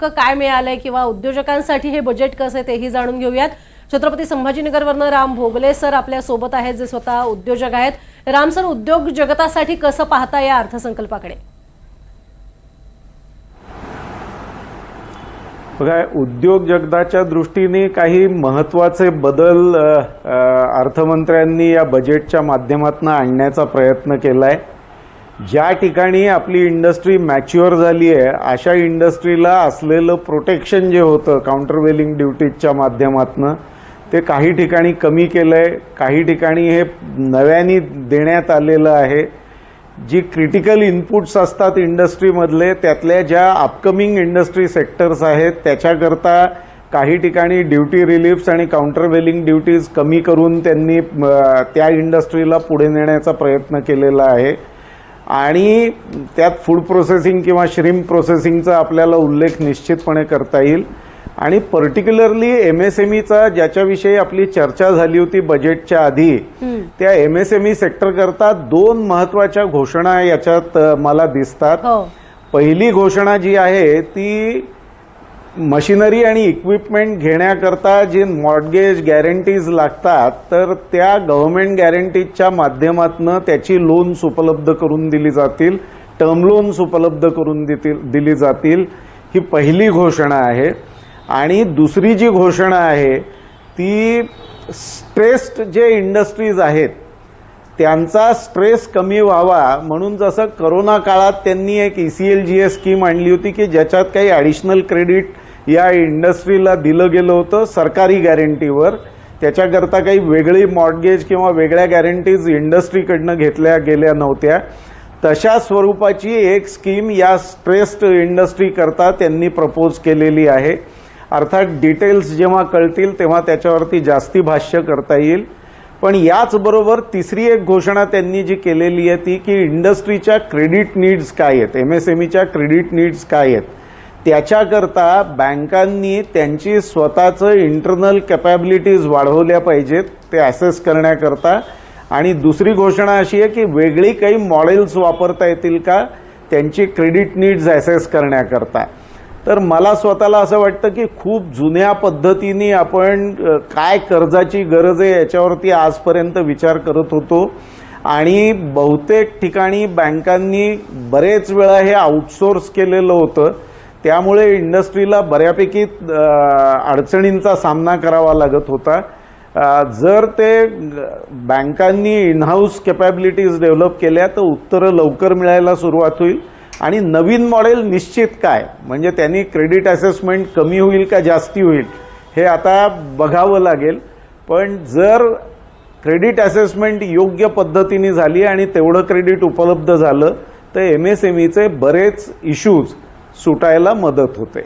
काय मिळालंय किंवा उद्योजकांसाठी हे बजेट कसं आहे तेही जाणून घेऊयात। छत्रपती संभाजीनगरवरनं राम भोगले सर आपल्या सोबत आहेत, जे स्वतः उद्योजक आहेत। राम सर, उद्योग जगतासाठी कसं पाहता या अर्थसंकल्पाकडे? बघा, उद्योग जगताच्या दृष्टीने काही महत्त्वाचे बदल अर्थमंत्र्यांनी या बजेटच्या माध्यमातून आणण्याचा प्रयत्न केलाय। ज्या ठिकाणी आपली इंडस्ट्री मॅच्युअर झाली आहे अशा इंडस्ट्रीला असलेलं प्रोटेक्शन जे होतं काउंटरवेलिंग ड्युटीजच्या माध्यमातून ते काही ठिकाणी कमी केलंय, काही ठिकाणी हे नव्याने देण्यात आलेलं आहे। जी क्रिटिकल इनपुट्स असतात इंडस्ट्रीमधले त्यातल्या ज्या अपकमिंग इंडस्ट्री सेक्टर्स आहेत त्याच्याकरता काही ठिकाणी ड्युटी रिलीफ्स आणि काउंटरवेलिंग ड्युटीज कमी करून त्यांनी त्या इंडस्ट्रीला पुढे नेण्याचा प्रयत्न केलेला आहे। आणि त्यात फूड प्रोसेसिंग किंवा श्रिम्प प्रोसेसिंगचा आपल्याला उल्लेख निश्चितपणे करता येईल। आणि पर्टिक्युलरली एमएसएमईचा ज्याच्याविषयी आपली चर्चा झाली होती बजेटच्या आधी, त्या एमएसएमई सेक्टर करता दोन महत्त्वाच्या घोषणा याच्यात मला दिसतात। पहिली घोषणा जी आहे ती मशिनरी आणि इक्विपमेंट घेण्याकरता जे मॉर्टगेज गॅरंटीज लागतात तर त्या गव्हर्नमेंट गॅरंटीजच्या माध्यमातून त्याची लोन्स उपलब्ध करून दिली जातील, टर्म लोन्स उपलब्ध करून दिली जातील, ही पहिली घोषणा आहे। आणि दुसरी जी घोषणा आहे ती स्ट्रेस्ड जे इंडस्ट्रीज आहेत त्यांचा स्ट्रेस कमी व्हावा म्हणून जसं कोरोना काळात त्यांनी एक ECLGS स्कीम आणली होती की ज्याच्यात काही ॲडिशनल क्रेडिट या इंडस्ट्रीला दिलं गेलं होतं सरकारी गॅरंटीवर, त्याच्याकरता काही वेगळी मॉर्टगेज किंवा वेगळ्या गॅरंटीज इंडस्ट्रीकडनं घेतल्या गेल्या नव्हत्या। तशा स्वरूपाची एक स्कीम या स्ट्रेस्ड इंडस्ट्री करता त्यांनी प्रपोज केलेली आहे। अर्थात डिटेल्स जेव्हा कळतील तेव्हा त्याच्यावरती जास्ती भाष्य करता येईल। पण याचबरोबर तिसरी एक घोषणा त्यांनी जी केलेली आहे ती की इंडस्ट्रीच्या क्रेडिट नीड्स काय आहेत, MSMEच्या क्रेडिट नीड्स काय आहेत त्याच्याकरता बँकांनी त्यांची स्वतःचं इंटरनल कॅपॅबिलिटीज वाढवल्या पाहिजेत ते ॲसेस करण्याकरता। आणि दुसरी घोषणा अशी आहे की वेगळी काही मॉडेल्स वापरता येतील का त्यांची क्रेडिट नीड्स ॲसेस करण्याकरता। तर मला स्वतःला असं वाटतं की खूप जुन्या पद्धतीने आपण काय कर्जाची गरज आहे याच्यावरती आजपर्यंत विचार करत होतो आणि बहुतेक ठिकाणी बँकांनी बरेच वेळा हे आउटसोर्स केलेलं होतं, त्यामुळे इंडस्ट्रीला बऱ्यापैकी अडचणींचा सामना करावा लागत होता। जर ते बँकांनी इनहाऊस कॅपॅबिलिटीज डेव्हलप केल्या तर उत्तरं लवकर मिळायला सुरुवात होईल आणि नवीन मॉडेल निश्चित काय म्हणजे त्यांनी क्रेडिट असेसमेंट कमी होईल का जास्ती होईल हे आता बघावं लागेल। पण जर क्रेडिट असेसमेंट योग्य पद्धतीने झाली आणि तेवढं क्रेडिट उपलब्ध झालं तर MSMEचे बरेच इश्यूज सुटायला मदत होते।